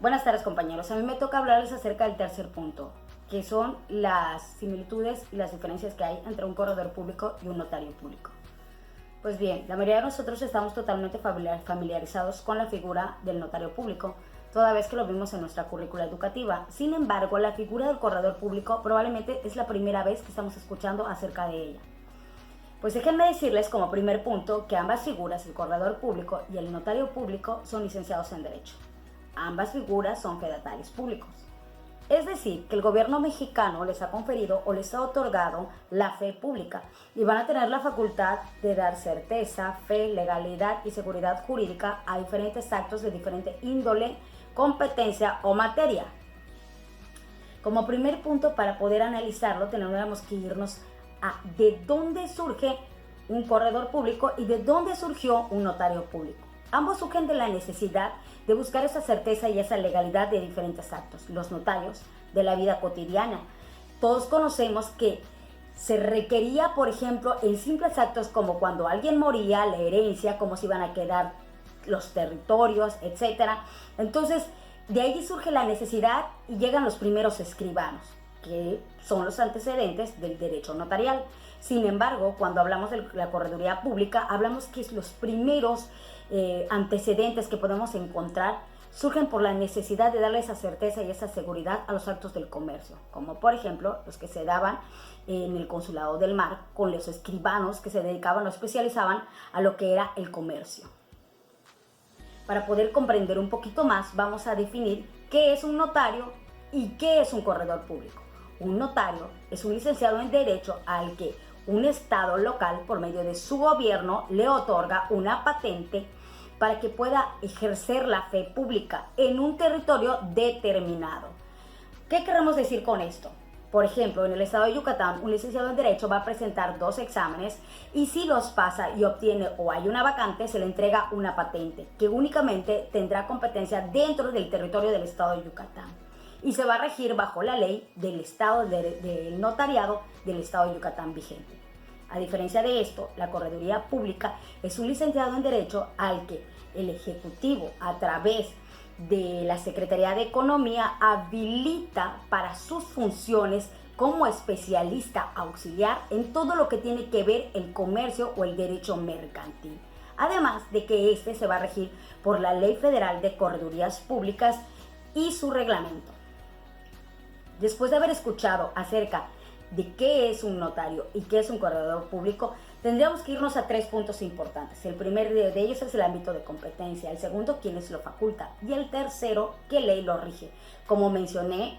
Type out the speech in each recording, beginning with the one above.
Buenas tardes, compañeros. A mí me toca hablarles acerca del tercer punto, que son las similitudes y las diferencias que hay entre un corredor público y un notario público. Pues bien, la mayoría de nosotros estamos totalmente familiarizados con la figura del notario público, toda vez que lo vimos en nuestra currícula educativa. Sin embargo, la figura del corredor público probablemente es la primera vez que estamos escuchando acerca de ella. Pues déjenme decirles como primer punto que ambas figuras, el corredor público y el notario público, son licenciados en Derecho. Ambas figuras son fedatarios públicos. Es decir, que el gobierno mexicano les ha conferido o les ha otorgado la fe pública y van a tener la facultad de dar certeza, fe, legalidad y seguridad jurídica a diferentes actos de diferente índole, competencia o materia. Como primer punto, para poder analizarlo, tenemos que irnos a de dónde surge un corredor público y de dónde surgió un notario público. Ambos surgen de la necesidad de buscar esa certeza y esa legalidad de diferentes actos. Los notarios de la vida cotidiana. Todos conocemos que se requería, por ejemplo, en simples actos como cuando alguien moría, la herencia, cómo se iban a quedar los territorios, etc. Entonces, de ahí surge la necesidad y llegan los primeros escribanos, que son los antecedentes del derecho notarial. Sin embargo, cuando hablamos de la correduría pública, hablamos que los primeros antecedentes que podemos encontrar surgen por la necesidad de darle esa certeza y esa seguridad a los actos del comercio, como por ejemplo los que se daban en el Consulado del Mar con los escribanos que se dedicaban o especializaban a lo que era el comercio. Para poder comprender un poquito más, vamos a definir qué es un notario y qué es un corredor público. Un notario es un licenciado en Derecho al que un estado local, por medio de su gobierno, le otorga una patente para que pueda ejercer la fe pública en un territorio determinado. ¿Qué queremos decir con esto? Por ejemplo, en el estado de Yucatán, un licenciado en Derecho va a presentar 2 exámenes y si los pasa y obtiene o hay una vacante, se le entrega una patente que únicamente tendrá competencia dentro del territorio del estado de Yucatán y se va a regir bajo la ley del estado del notariado del estado de Yucatán vigente. A diferencia de esto, la correduría pública es un licenciado en Derecho al que el Ejecutivo, a través de la Secretaría de Economía, habilita para sus funciones como especialista auxiliar en todo lo que tiene que ver el comercio o el derecho mercantil. Además de que este se va a regir por la Ley Federal de Corredurías Públicas y su reglamento. Después de haber escuchado acerca de qué es un notario y qué es un corredor público, tendríamos que irnos a 3 puntos importantes. El primero de ellos es el ámbito de competencia, el segundo, quiénes lo faculta, y el tercero, qué ley lo rige. Como mencioné,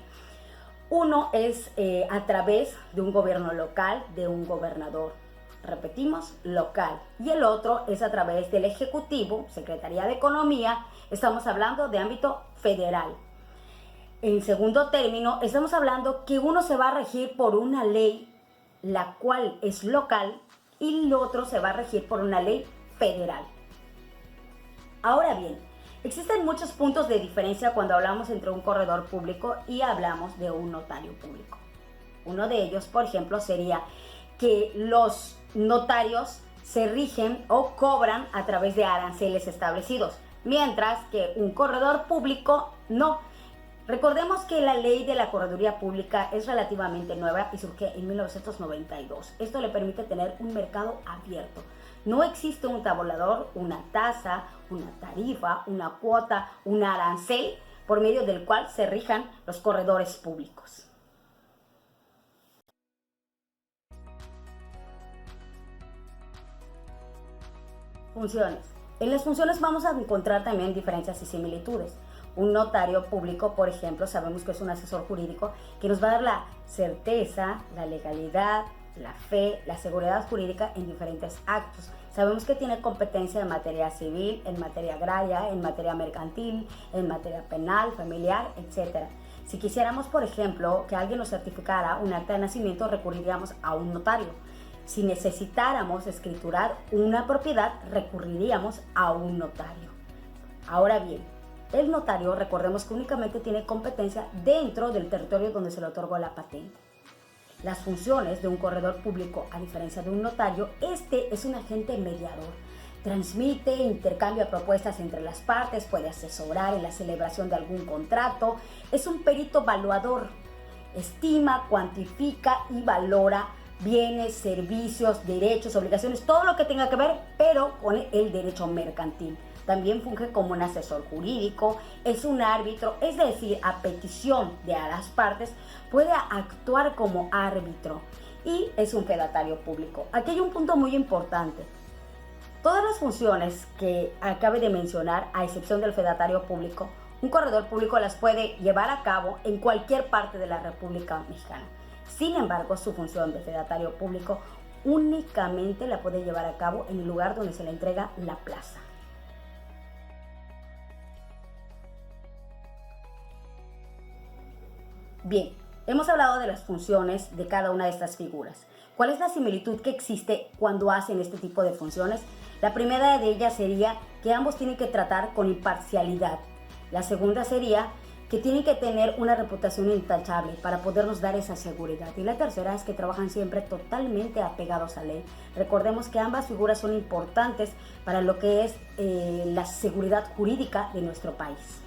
uno es a través de un gobierno local, de un gobernador, repetimos, local, y el otro es a través del Ejecutivo, Secretaría de Economía, estamos hablando de ámbito federal. En segundo término, estamos hablando que uno se va a regir por una ley, la cual es local, y el otro se va a regir por una ley federal. Ahora bien, existen muchos puntos de diferencia cuando hablamos entre un corredor público y hablamos de un notario público. Uno de ellos, por ejemplo, sería que los notarios se rigen o cobran a través de aranceles establecidos, mientras que un corredor público no. Recordemos que la ley de la correduría pública es relativamente nueva y surge en 1992. Esto le permite tener un mercado abierto. No existe un tabulador, una tasa, una tarifa, una cuota, un arancel por medio del cual se rijan los corredores públicos. Funciones. En las funciones vamos a encontrar también diferencias y similitudes. Un notario público, por ejemplo, sabemos que es un asesor jurídico que nos va a dar la certeza, la legalidad, la fe, la seguridad jurídica en diferentes actos. Sabemos que tiene competencia en materia civil, en materia agraria, en materia mercantil, en materia penal, familiar, etc. Si quisiéramos, por ejemplo, que alguien nos certificara un acta de nacimiento, recurriríamos a un notario. Si necesitáramos escriturar una propiedad, recurriríamos a un notario. Ahora bien, el notario, recordemos que únicamente tiene competencia dentro del territorio donde se le otorgó la patente. Las funciones de un corredor público, a diferencia de un notario, este es un agente mediador. transmite, intercambia propuestas entre las partes, puede asesorar en la celebración de algún contrato, es un perito evaluador, estima, cuantifica y valora bienes, servicios, derechos, obligaciones, todo lo que tenga que ver, pero con el derecho mercantil. También funge como un asesor jurídico, es un árbitro, es decir, a petición de las partes, puede actuar como árbitro y es un fedatario público. Aquí hay un punto muy importante. Todas las funciones que acabe de mencionar, a excepción del fedatario público, un corredor público las puede llevar a cabo en cualquier parte de la República Mexicana. Sin embargo, su función de fedatario público únicamente la puede llevar a cabo en el lugar donde se le entrega la plaza. Bien, hemos hablado de las funciones de cada una de estas figuras. ¿Cuál es la similitud que existe cuando hacen este tipo de funciones? La primera de ellas sería que ambos tienen que tratar con imparcialidad. La segunda sería que tienen que tener una reputación intachable para podernos dar esa seguridad. Y la tercera es que trabajan siempre totalmente apegados a ley. Recordemos que ambas figuras son importantes para lo que es la seguridad jurídica de nuestro país.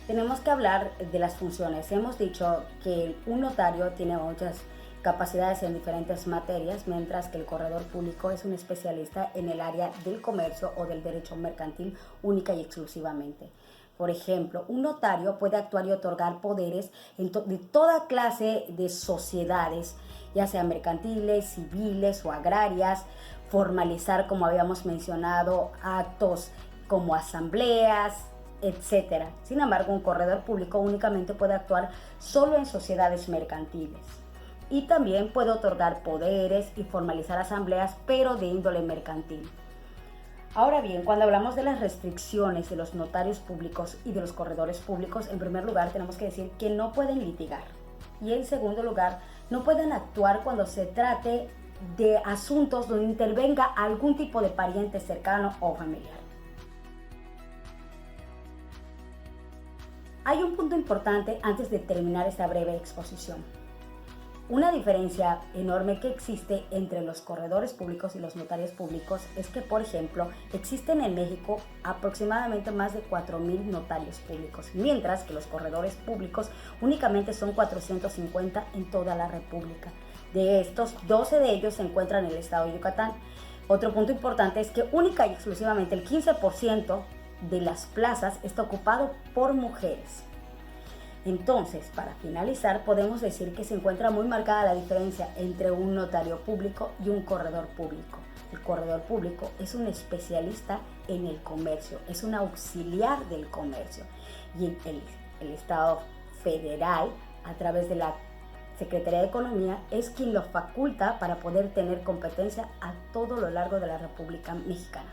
Tenemos que hablar de las funciones. Hemos dicho que un notario tiene muchas capacidades en diferentes materias, mientras que el corredor público es un especialista en el área del comercio o del derecho mercantil única y exclusivamente. Por ejemplo, un notario puede actuar y otorgar poderes de toda clase de sociedades, ya sean mercantiles, civiles o agrarias, formalizar, como habíamos mencionado, actos como asambleas, etcétera. Sin embargo, un corredor público únicamente puede actuar solo en sociedades mercantiles y también puede otorgar poderes y formalizar asambleas, pero de índole mercantil. Ahora bien, cuando hablamos de las restricciones de los notarios públicos y de los corredores públicos, en primer lugar tenemos que decir que no pueden litigar y en segundo lugar no pueden actuar cuando se trate de asuntos donde intervenga algún tipo de pariente cercano o familiar. Hay un punto importante antes de terminar esta breve exposición. Una diferencia enorme que existe entre los corredores públicos y los notarios públicos es que, por ejemplo, existen en México aproximadamente más de 4,000 notarios públicos, mientras que los corredores públicos únicamente son 450 en toda la República. De estos, 12 de ellos se encuentran en el estado de Yucatán. Otro punto importante es que única y exclusivamente el 15% de las plazas está ocupado por mujeres. Entonces, para finalizar, podemos decir que se encuentra muy marcada la diferencia entre un notario público y un corredor público. El corredor público es un especialista en el comercio, es un auxiliar del comercio, y el Estado federal, a través de la Secretaría de Economía, es quien lo faculta para poder tener competencia a todo lo largo de la República Mexicana.